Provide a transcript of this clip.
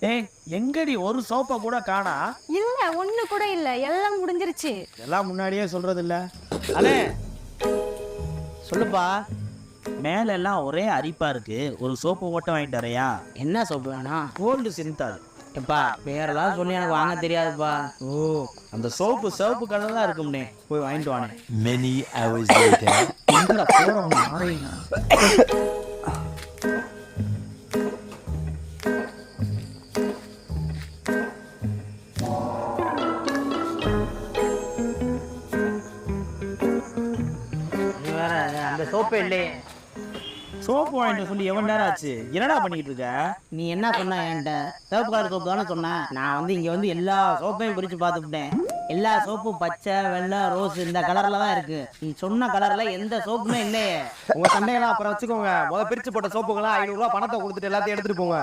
ஏய் எங்கடி ஒரு சோப்பை கூட காணா? இல்ல ஒண்ணு கூட இல்ல, எல்லாம் முடிஞ்சிருச்சு. எல்லாம் முன்னாடியே சொல்றது இல்ல. அண்ணே சொல்லுப்பா. மேல எல்லாம் ஒரே அரிப்பா இருக்கு, ஒரு சோப்பு மட்டும் வாங்கிட்டு வரையா? என்ன சோப்பு வேணாம்? கோல்டு சிந்தால். எப்பா பேரெல்லாம் சொல்லி எனக்கு வாங்க தெரியாதுப்பா. ஓ, அந்த சோப்பு சிவப்பு கலர் தான் இருக்கும்னே, போய் வாங்கிட்டு வானே. Many hours later. எங்கடா போறவங்க மாறீங்க? நீ வேற அந்த சோப்பே இல்லையே. சோப்பு வாங்கிட்டு சொல்லி எவ்வளவு நேரம் ஆச்சு? என்னடா பண்ணிட்டு இருக்க? நீ என்ன சொன்ன என்கிட்ட? சிவப்பு கலர் சோப்பு தானே சொன்னேன். நான் வந்து இங்க வந்து எல்லா சோப்பையும் பிரிச்சு பார்த்துக்கிட்டேன். எல்லா சோப்பும் பச்சை வெள்ளை ரோஸ் இந்த கலர்ல தான் இருக்கு. நீ சொன்ன கலர்ல எந்த சோப்புமே இல்லையே. உங்க சண்டையெல்லாம் அப்புறம் வச்சுக்கோங்க. பிரிச்சு போட்ட சோப்புக்கெல்லாம் 500 ரூபாய் பணத்தை கொடுத்துட்டு எல்லாத்தையும் எடுத்துட்டு போங்க.